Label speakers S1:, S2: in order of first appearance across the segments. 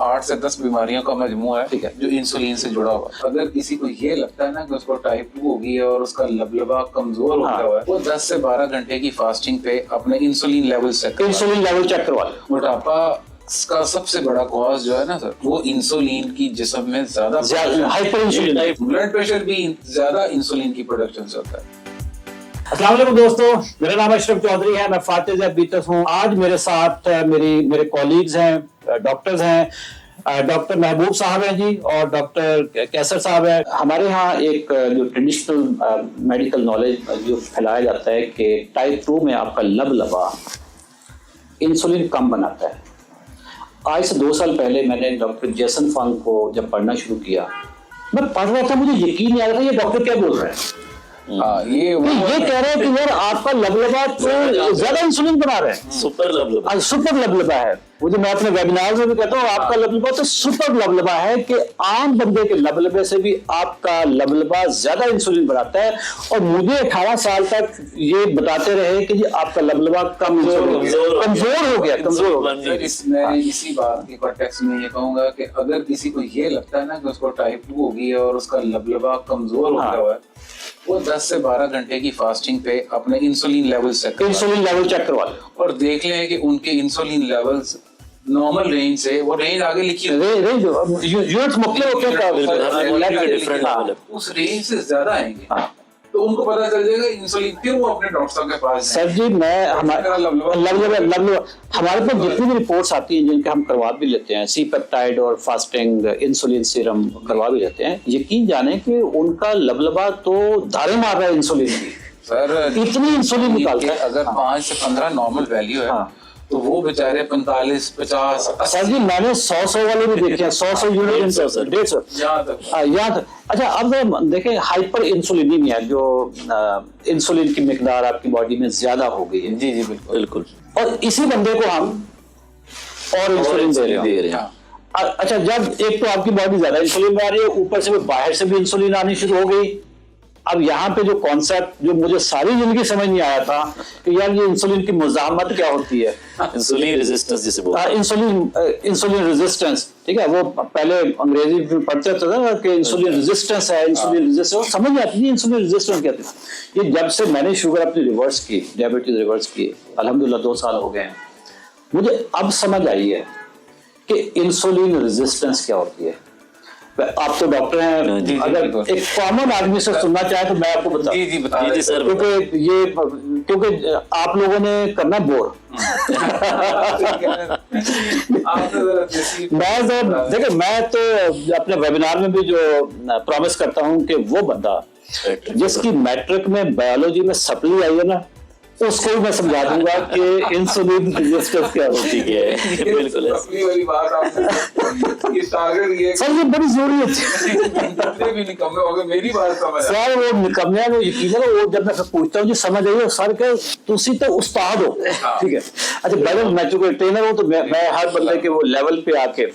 S1: 8 से 10 बीमारियों का मजमूआ है,
S2: ठीक है,
S1: जो इंसुलिन से जुड़ा हुआ है। अगर किसी को ये लगता है ना कि उसको टाइप 2 होगी है और उसका लबलबा कमजोर हो गया हुआ है, वो 10 से 12 घंटे की फास्टिंग पे अपने इंसुलिन लेवल चेक
S2: करवा ले।
S1: मोटापा का सबसे बड़ा कॉज जो है ना सर, वो इंसुलिन की जिस्म में ज्यादा
S2: हाइपर इंसुलिन,
S1: ब्लड प्रेशर भी ज्यादा इंसुलिन की प्रोडक्शन से होता है।
S2: अस्सलाम वालेकुम दोस्तों, मेरा नाम अशरफ चौधरी है, मैं फातिह ज़ैद बीतस हूँ। आज मेरे साथ मेरे कॉलीग्स हैं, डॉक्टर्स हैं, डॉक्टर महबूब साहब हैं जी और डॉक्टर कैसर साहब हैं। हमारे यहाँ एक जो ट्रेडिशनल मेडिकल नॉलेज जो फैलाया जाता है कि टाइप 2 में आपका लबलबा इंसुलिन कम बनाता है। आज से 2 साल पहले मैंने डॉक्टर जेसन फंग को जब पढ़ना शुरू किया, मैं पढ़ रहा था, मुझे यकीन नहीं आ रहा था ये डॉक्टर क्या बोल रहे हैं। ये कह रहे हैं कि यार आपका लबलबा तो ज्यादा इंसुलिन बना रहे हैं, सुपर लबलबा है। वो जो मैं अपने वेबिनार में भी कहता हूँ, आपका लबलबा तो सुपर लबलबा है कि आम बंदे के लबलबे से भी आपका लबलबा ज्यादा इंसुलिन बनाता है। और मुझे 18 साल तक ये बताते रहे कि जी आपका लबलबा कमजोर हो गया।
S1: मैं इसी बात के कॉन्टेक्स्ट में ये कहूंगा कि अगर किसी को ये लगता है ना कि उसको टाइप 2 होगी है और उसका लबलबा कमजोर हो गया हुआ है, वो 10 से 12 घंटे की फास्टिंग पे अपने इंसुलिन लेवल चेक करवा ले और देख लें कि उनके इंसुलिन लेवल्स नॉर्मल रेंज से, वो रेंज आगे लिखी है, उस रेंज से ज्यादा आएंगे, तो उनको पता चल जाएगा इंसुलिन, फिर वो अपने डॉक्टर साहब के पास
S2: सर जी मैं हमारे पास जितनी भी रिपोर्ट्स आती हैं जिनके हम करवा भी लेते हैं, सी पेप्टाइड और फास्टिंग इंसुलिन सीरम करवा भी लेते हैं, यकीन जाने कि उनका लबलबा तो धारे मार रहा है इंसुलिन की। सर इतनी इंसुलिन निकालता है, अगर
S1: 5 से 15 नॉर्मल वैल्यू है तो वो बेचारे 45-50।
S2: सर जी मैंने 100 वाले भी देखे हैं, 100 यूनिट, 150 यहाँ तक। अच्छा अब देखें हाइपर इंसुलिनीमिया, जो इंसुलिन की मिकदार आपकी बॉडी में ज्यादा हो गई है।
S1: जी बिल्कुल।
S2: और इसी बंदे को हम और इंसुलिन दे रहे हैं। अच्छा जब एक तो आपकी बॉडी ज्यादा इंसुलिन आ रही है, ऊपर से बाहर से भी इंसुलिन आनी शुरू हो गई। अब यहाँ पे जो कॉन्सेप्ट जो मुझे सारी जिंदगी समझ नहीं आया था कि यार ये इंसुलिन की मुजाहमत क्या होती है,
S3: इंसुलिन रेजिस्टेंस जिसे बोलते हैं,
S2: इंसुलिन रेजिस्टेंस, ठीक है। वो पहले अंग्रेजी में पढ़ते थे ना कि इंसुलिन रेजिस्टेंस है, इंसुलिन रेजिस्टेंस, समझ नहीं आती इंसुलिन रेजिस्टेंस क्या था। ये जब से मैंने शुगर अपनी रिवर्स की, डायबिटीज रिवर्स की, अल्हम्दुलिल्लाह 2 साल हो गए हैं, मुझे अब समझ आई है कि इंसुलिन रेजिस्टेंस क्या होती है। आप तो डॉक्टर हैं, अगर एक कॉमन आदमी से सुनना चाहे तो मैं आपको बताऊं
S3: जी सर,
S2: क्योंकि आप लोगों ने करना बोर। मैं तो अपने वेबिनार में भी जो प्रॉमिस करता हूं कि वो बंदा जिसकी मैट्रिक में बायोलॉजी में सप्ली आई है ना, उसको भी मैं समझा दूंगा कि इंसुलिन रेजिस्टेंस क्या होती है।
S3: बिल्कुल
S1: वाली बात आपने ये टारगेट ये
S2: सर ये बड़ी जरूरी है।
S1: भी निकम्मे हो गए, मेरी बात समझ
S2: सर वो निकम्मे वो यकीन है, वो जब मैं पूछता हूँ जी समझ आइए सर के तुसी तो उस्ताद हो, ठीक है। अच्छा बैलेंस मैं चूंकि ट्रेनर हूँ तो मैं हर बंदे के वो लेवल पे आके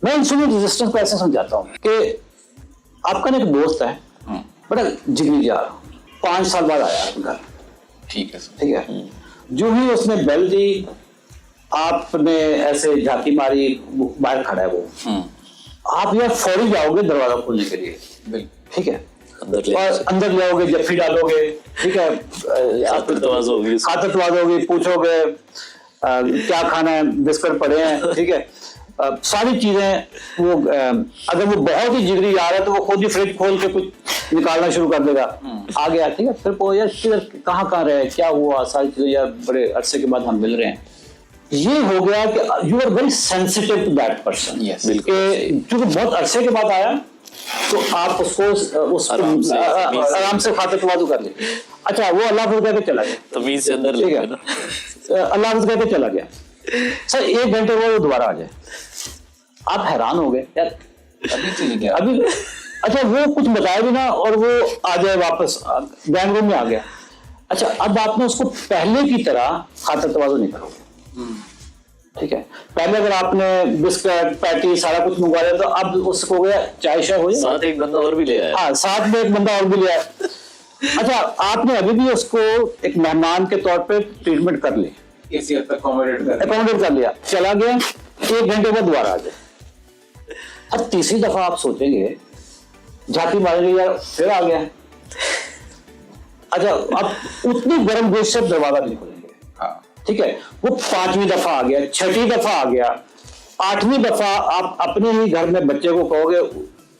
S2: मैं इंसुलिन रेजिस्टेंस को ऐसे समझाता हूँ कि आपका ना एक दोस्त है, बड़ा जिगरी यार, 5 साल बाद आया घर,
S1: ठीक है।
S2: जो ही उसने बेल दी, आपने ऐसे झांकी मारी, बाहर खड़ा है वो, आप यार फौरी जाओगे दरवाजा खोलने के लिए, ठीक है, और अंदर ले आओगे, जफ्फी डालोगे, ठीक है, खातर होगी, पूछोगे क्या खाना है, बिस्कुट पड़े हैं, ठीक है, सारी चीजें। वो अगर वो बहुत ही जिगरी आ रहा है तो वो खुद ही फ्रिज खोल के कुछ निकालना शुरू कर देगा, आ गया, ठीक है। फिर यार किधर कहाँ रहे, क्या हुआ, सारी चीजें, यार बड़े अरसे के बाद हम मिल रहे हैं। ये हो गया कि you are very sensitive to that person, क्योंकि बहुत अरसे के बाद आया तो आप उसको आराम से खाते तवाज़ु कर ले। अच्छा वो अल्लाह हाफ़िज़ कहके चला गया,
S3: तमीज़ से अंदर,
S2: ठीक है, अल्लाह हाफ़िज़ कहके चला गया। सर 1 घंटे वो दोबारा आ जाए, आप हैरान हो गए यार अभी। अच्छा वो कुछ बताया भी ना और वो आ जाए वापस, ड्राइंग रूम में आ गया। अच्छा अब आपने उसको पहले की तरह खातर तवाज़ु नहीं करोगे, ठीक है। पहले अगर आपने बिस्किट पैटी सारा कुछ मंगवा लिया तो अब उसको गया चाय शाय हो जाए,
S3: साथ एक बंदा और भी ले आया,
S2: हाँ साथ में एक बंदा और भी ले आया। अच्छा आपने अभी भी उसको एक मेहमान के तौर पे ट्रीटमेंट कर ली,
S1: किसी हद तक अकोमोडेट
S2: कर लिया, चला गया, 1 घंटे बाद दोबारा आ जाए। अब तीसरी दफा आप सोचेंगे, झांकी मारेंगे यार फिर आ गया। अच्छा, अब उतनी गर्म गोश्त से दरवाजा नहीं खोलेंगे।
S1: हाँ।
S2: ठीक है, वो 5वीं दफा आ गया, 6ठी दफा आ गया, 8वीं दफा आप अपने ही घर में बच्चे को कहोगे,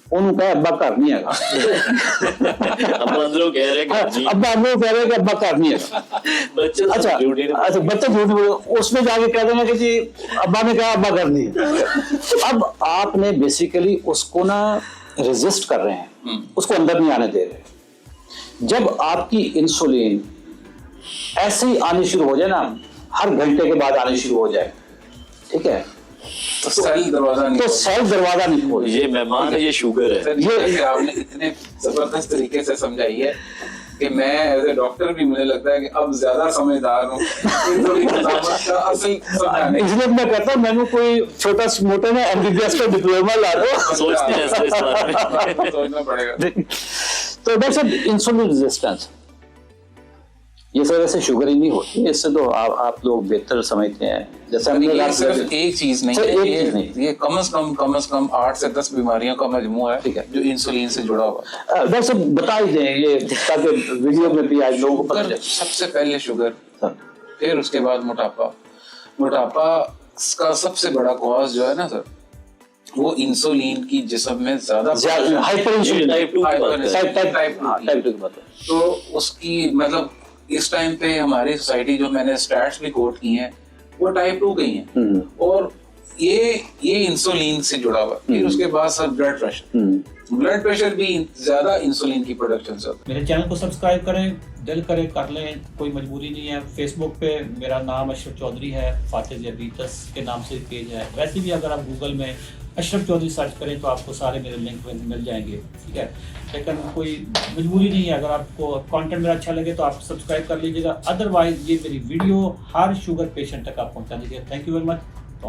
S2: उन्होंने कहा अब्बा घर नहीं आएगा।
S3: अब अंदरों कह रहे हैं कि जी,
S2: अब्बा अंदरों कह रहे हैं कि अब्बा घर नहीं आएगा।
S3: बच्चे
S2: अच्छा
S3: तो ड्यूटी नहीं
S2: अच्छा, बच्चे झूठ बोले, उसमें जाके कह देंगे कि जी अब्बा ने कहा अब्बा घर नहीं है। अब आपने बेसिकली उसको ना रेजिस्ट कर रहे हैं, उसको अंदर नहीं आने दे रहे। जब आपकी इंसुलिन ऐसे ही आनी शुरू हो जाए ना, हर घंटे के बाद आनी शुरू हो जाए, ठीक है,
S1: तो सेल दरवाजा नहीं
S2: तो सेल दरवाजा नहीं खोल।
S3: ये मेहमान है, ये शुगर है।
S1: सर, ये आपने इतने जबरदस्त तरीके से समझाई है कि मैं एज ए डॉक्टर भी मुझे लगता है कि अब ज्यादा समझदार हूँ का असल समझाने।
S2: इसलिए मैं कहता हूँ मैंने कोई छोटा मोटा ना MBBS का डिप्लोमा ला दो।
S3: सोचते हैं इस बारे में।
S1: सोचना पड़ेगा।
S2: तो डॉक्टर साहब, इंसुलिन रेजिस्टेंस ये सब वैसे शुगर ही नहीं होती, इससे तो आप लोग बेहतर समझते हैं। जैसे हमने
S1: ये
S2: रात
S1: सिर्फ एक चीज नहीं
S2: सर,
S1: है,
S2: एक चीज नहीं।
S1: ये कम से कम 8 से 10 बीमारियों का मजमूआ है,
S2: ठीक है,
S1: जो इंसुलिन से जुड़ा हुआ है।
S2: डॉक्टर साहब बता ही दें ये, ताकि वीडियो में भी आज लोगों को पता चले।
S1: सबसे पहले शुगर,
S2: सर,
S1: फिर उसके बाद मोटापा का सबसे बड़ा कॉज जो है ना सर, वो इंसुलिन की जिस्म में ज्यादा
S2: हाइपर इंसुलिन
S3: टाइप 2 की बात है।
S2: टाइप 2 की बात है।
S1: तो उसकी मतलब इस टाइम पे हमारी सोसाइटी, जो मैंने स्टैट्स भी कोट की हैं, वो टाइप 2 की हैं, और ये इंसुलिन से जुड़ा हुआ। फिर उसके बाद सर ब्लड प्रेशर भी ज्यादा इंसुलिन की प्रोडक्शन से होता है।
S4: मेरे चैनल को सब्सक्राइब करें, दिल करे कर लें, कोई मजबूरी नहीं है। फेसबुक पे मेरा नाम अशरफ चौधरी है, फातिह ज़ियाबीतस के नाम से पेज है। वैसे भी अगर आप गूगल में अशरफ चौधरी सर्च करें तो आपको सारे मेरे लिंक मिल जाएंगे, ठीक है। लेकिन कोई मजबूरी नहीं है, अगर आपको कंटेंट मेरा अच्छा लगे तो आप सब्सक्राइब कर लीजिएगा। अदरवाइज ये मेरी वीडियो हर शुगर पेशेंट तक आप पहुँचा दीजिए। Thank you very much. तो